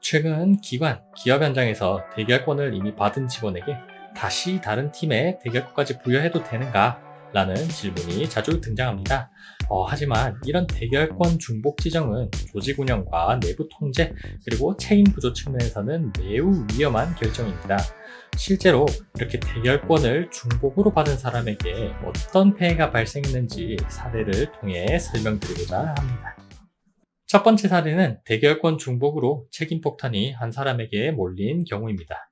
최근 기관, 기업 현장에서 대결권을 이미 받은 직원에게 다시 다른 팀에 대결권까지 부여해도 되는가? 라는 질문이 자주 등장합니다. 하지만 이런 대결권 중복 지정은 조직 운영과 내부 통제, 그리고 책임 구조 측면에서는 매우 위험한 결정입니다. 실제로 이렇게 대결권을 중복으로 받은 사람에게 어떤 폐해가 발생했는지 사례를 통해 설명드리고자 합니다. 첫 번째 사례는 대결권 중복으로 책임 폭탄이 한 사람에게 몰린 경우입니다.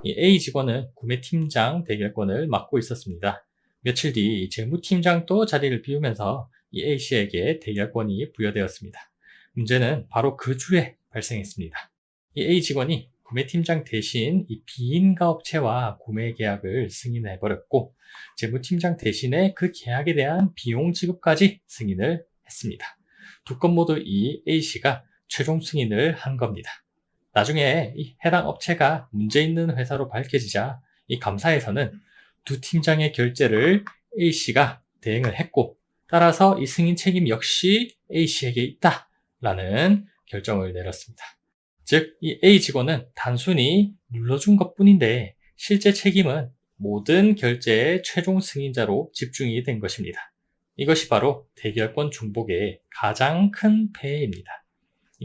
이 A 직원은 구매팀장 대결권을 맡고 있었습니다. 며칠 뒤 재무팀장도 자리를 비우면서 이 A씨에게 대결권이 부여되었습니다. 문제는 바로 그 주에 발생했습니다. 이 A 직원이 구매팀장 대신 이 비인가 업체와 구매 계약을 승인해버렸고, 재무팀장 대신에 그 계약에 대한 비용 지급까지 승인을 했습니다. 두 건 모두 이 A씨가 최종 승인을 한 겁니다. 나중에 이 해당 업체가 문제 있는 회사로 밝혀지자 이 감사에서는 두 팀장의 결재를 A씨가 대행을 했고, 따라서 이 승인 책임 역시 A씨에게 있다라는 결정을 내렸습니다. 즉, 이 A 직원은 단순히 눌러준 것뿐인데 실제 책임은 모든 결제의 최종 승인자로 집중이 된 것입니다. 이것이 바로 대결권 중복의 가장 큰 폐해입니다.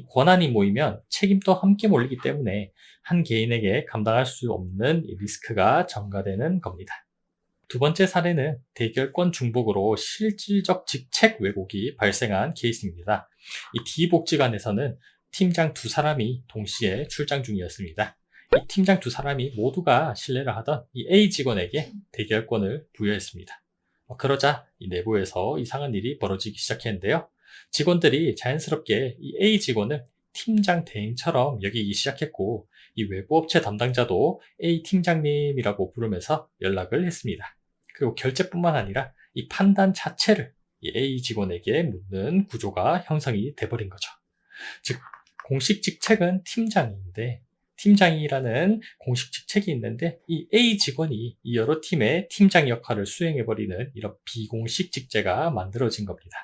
권한이 모이면 책임도 함께 몰리기 때문에 한 개인에게 감당할 수 없는 리스크가 전가되는 겁니다. 두 번째 사례는 대결권 중복으로 실질적 직책 왜곡이 발생한 케이스입니다. 이 D복지관에서는 팀장 두 사람이 동시에 출장 중이었습니다. 이 팀장 두 사람이 모두가 신뢰를 하던 이 A 직원에게 대결권을 부여했습니다. 그러자 이 내부에서 이상한 일이 벌어지기 시작했는데요. 직원들이 자연스럽게 이 A 직원을 팀장 대행처럼 여기기 시작했고, 이 외부 업체 담당자도 A 팀장님이라고 부르면서 연락을 했습니다. 그리고 결제뿐만 아니라 이 판단 자체를 이 A 직원에게 묻는 구조가 형성이 돼버린 거죠. 즉, 공식 직책은 팀장인데, 팀장이라는 공식 직책이 있는데 이 A 직원이 이 여러 팀의 팀장 역할을 수행해버리는 이런 비공식 직제가 만들어진 겁니다.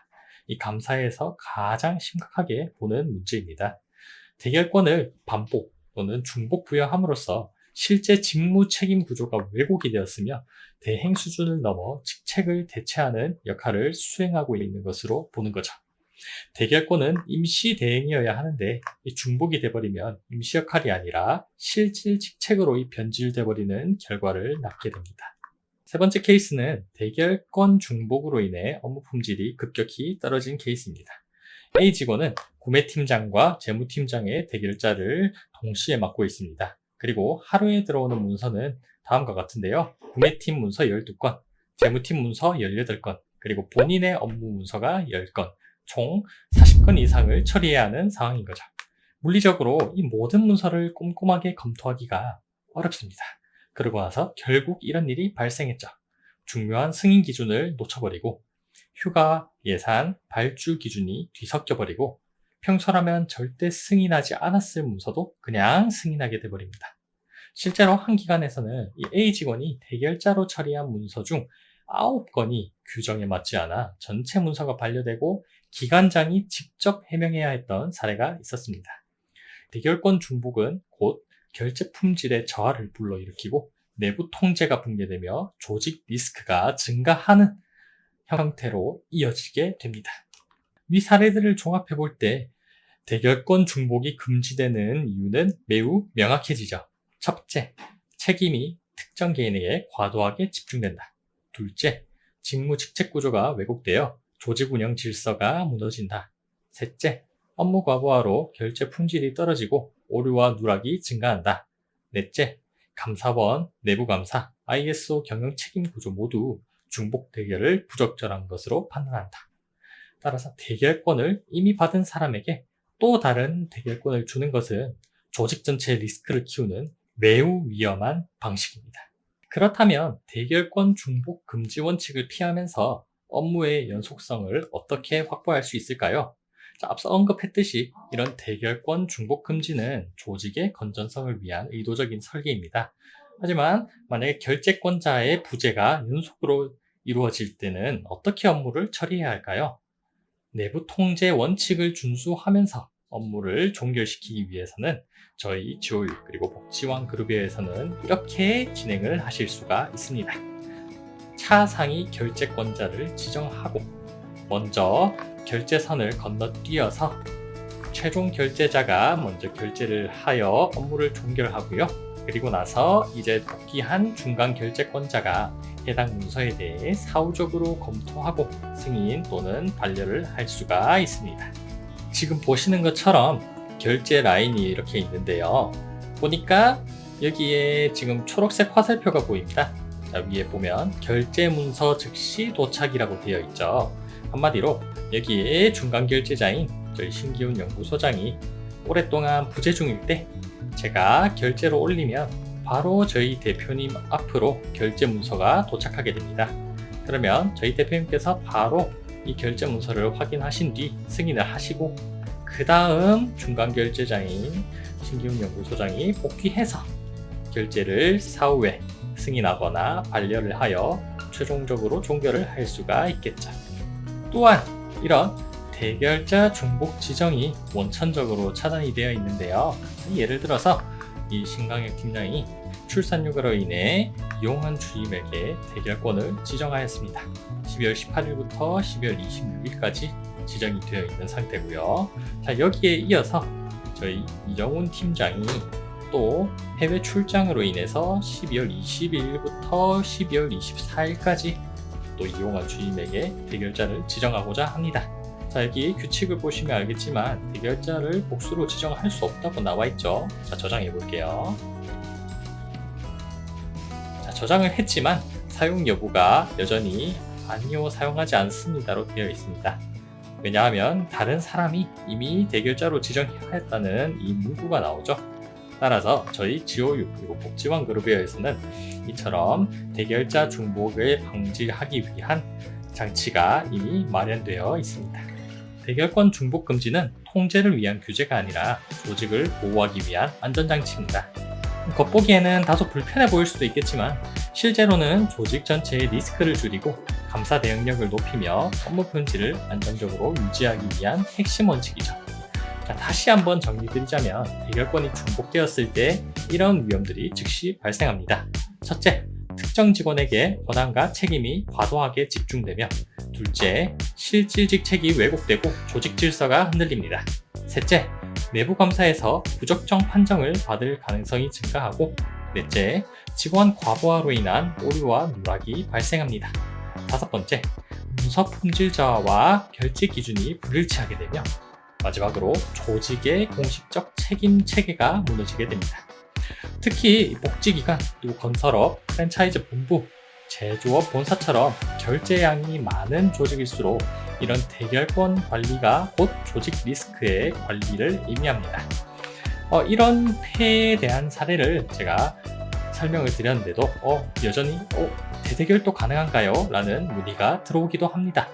이 감사에서 가장 심각하게 보는 문제입니다. 대결권을 반복 또는 중복 부여함으로써 실제 직무 책임 구조가 왜곡이 되었으며 대행 수준을 넘어 직책을 대체하는 역할을 수행하고 있는 것으로 보는 거죠. 대결권은 임시 대행이어야 하는데 중복이 돼버리면 임시 역할이 아니라 실질 직책으로 변질돼버리는 결과를 낳게 됩니다. 세 번째 케이스는 대결권 중복으로 인해 업무 품질이 급격히 떨어진 케이스입니다. A 직원은 구매팀장과 재무팀장의 대결자를 동시에 맡고 있습니다. 그리고 하루에 들어오는 문서는 다음과 같은데요. 구매팀 문서 12건, 재무팀 문서 18건, 그리고 본인의 업무 문서가 10건, 총 40건 이상을 처리해야 하는 상황인 거죠. 물리적으로 이 모든 문서를 꼼꼼하게 검토하기가 어렵습니다. 그러고 나서 결국 이런 일이 발생했죠. 중요한 승인 기준을 놓쳐버리고 휴가, 예산, 발주 기준이 뒤섞여버리고 평소라면 절대 승인하지 않았을 문서도 그냥 승인하게 돼버립니다. 실제로 한 기관에서는 이 A 직원이 대결자로 처리한 문서 중 9건이 규정에 맞지 않아 전체 문서가 반려되고 기관장이 직접 해명해야 했던 사례가 있었습니다. 대결권 중복은 곧 결제 품질의 저하를 불러일으키고 내부 통제가 붕괴되며 조직 리스크가 증가하는 형태로 이어지게 됩니다. 위 사례들을 종합해 볼 때 대결권 중복이 금지되는 이유는 매우 명확해지죠. 첫째, 책임이 특정 개인에게 과도하게 집중된다. 둘째, 직무 직책 구조가 왜곡되어 조직 운영 질서가 무너진다. 셋째, 업무 과부하로 결제 품질이 떨어지고 오류와 누락이 증가한다. 넷째, 감사원, 내부감사, ISO 경영 책임 구조 모두 중복 대결을 부적절한 것으로 판단한다. 따라서 대결권을 이미 받은 사람에게 또 다른 대결권을 주는 것은 조직 전체의 리스크를 키우는 매우 위험한 방식입니다. 그렇다면 대결권 중복 금지 원칙을 피하면서 업무의 연속성을 어떻게 확보할 수 있을까요? 앞서 언급했듯이 이런 대결권 중복 금지는 조직의 건전성을 위한 의도적인 설계입니다. 하지만 만약에 결재권자의 부재가 연속으로 이루어질 때는 어떻게 업무를 처리해야 할까요? 내부 통제 원칙을 준수하면서 업무를 종결시키기 위해서는 저희 지오유 그리고 복지원 그룹에서는 이렇게 진행을 하실 수가 있습니다. 차상위 결제권자를 지정하고 먼저 결제선을 건너뛰어서 최종 결제자가 먼저 결제를 하여 업무를 종결하고요. 그리고 나서 이제 복귀한 중간 결제권자가 해당 문서에 대해 사후적으로 검토하고 승인 또는 반려를 할 수가 있습니다. 지금 보시는 것처럼 결제 라인이 이렇게 있는데요. 보니까 여기에 지금 초록색 화살표가 보입니다. 자, 위에 보면 결제 문서 즉시 도착이라고 되어 있죠. 한마디로 여기에 중간 결제자인 저희 신기훈 연구소장이 오랫동안 부재 중일 때 제가 결제로 올리면 바로 저희 대표님 앞으로 결제 문서가 도착하게 됩니다. 그러면 저희 대표님께서 바로 이 결제 문서를 확인하신 뒤 승인을 하시고 그 다음 중간 결제자인 신기훈 연구소장이 복귀해서 결제를 사후에 승인하거나 반려를 하여 최종적으로 종결을 할 수가 있겠죠. 또한 이런 대결자 중복 지정이 원천적으로 차단이 되어 있는데요. 예를 들어서 이 신강혁 팀장이 출산휴가로 인해 이용한 주임에게 대결권을 지정하였습니다. 12월 18일부터 12월 26일까지 지정이 되어 있는 상태고요. 자, 여기에 이어서 저희 이정훈 팀장이 또 해외 출장으로 인해서 12월 20일부터 12월 24일까지 또 이용한 주임에게 대결자를 지정하고자 합니다. 자, 여기 규칙을 보시면 알겠지만 대결자를 복수로 지정할 수 없다고 나와 있죠. 자, 저장해 볼게요. 자, 저장을 했지만 사용 여부가 여전히 아니요, 사용하지 않습니다로 되어 있습니다. 왜냐하면 다른 사람이 이미 대결자로 지정하였다는 이 문구가 나오죠. 따라서 저희 지오유 그리고 복지원 그룹에서는 이처럼 대결자 중복을 방지하기 위한 장치가 이미 마련되어 있습니다. 대결권 중복 금지는 통제를 위한 규제가 아니라 조직을 보호하기 위한 안전장치입니다. 겉보기에는 다소 불편해 보일 수도 있겠지만 실제로는 조직 전체의 리스크를 줄이고 감사 대응력을 높이며 업무 품질을 안정적으로 유지하기 위한 핵심 원칙이죠. 자, 다시 한번 정리드리자면 대결권이 중복되었을 때 이런 위험들이 즉시 발생합니다. 첫째, 특정 직원에게 권한과 책임이 과도하게 집중되며 둘째, 실질직 책이 왜곡되고 조직 질서가 흔들립니다. 셋째, 내부 검사에서 부적정 판정을 받을 가능성이 증가하고 넷째, 직원 과부하로 인한 오류와 누락이 발생합니다. 다섯 번째, 문서 품질 저하와 결제 기준이 불일치하게 되며 마지막으로 조직의 공식적 책임 체계가 무너지게 됩니다. 특히 복지기관, 그리고 건설업, 프랜차이즈 본부, 제조업 본사처럼 결제량이 많은 조직일수록 이런 대결권 관리가 곧 조직 리스크의 관리를 의미합니다. 이런 폐해에 대한 사례를 제가 설명을 드렸는데도 여전히 대대결도 가능한가요? 라는 문의가 들어오기도 합니다.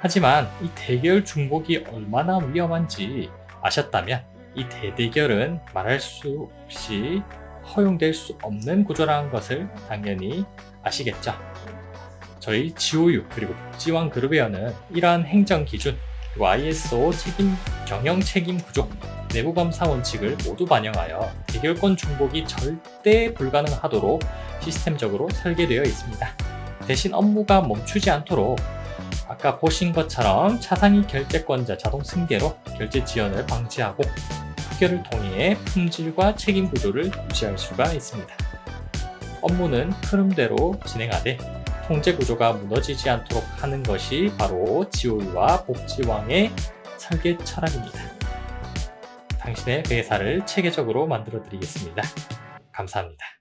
하지만 이 대결 중복이 얼마나 위험한지 아셨다면 이 대대결은 말할 수 없이 허용될 수 없는 구조라는 것을 당연히 아시겠죠? 저희 지오유 그리고 복지원 그룹웨어는 이러한 행정 기준 그리고 ISO 경영 책임 구조, 내부 검사 원칙을 모두 반영하여 대결권 중복이 절대 불가능하도록 시스템적으로 설계되어 있습니다. 대신 업무가 멈추지 않도록 아까 보신 것처럼 차상위 결제권자 자동 승계로 결제 지연을 방지하고 후결을 통해 품질과 책임 구조를 유지할 수가 있습니다. 업무는 흐름대로 진행하되 통제 구조가 무너지지 않도록 하는 것이 바로 지오유와 복지원의 설계 철학입니다. 당신의 회사를 체계적으로 만들어 드리겠습니다. 감사합니다.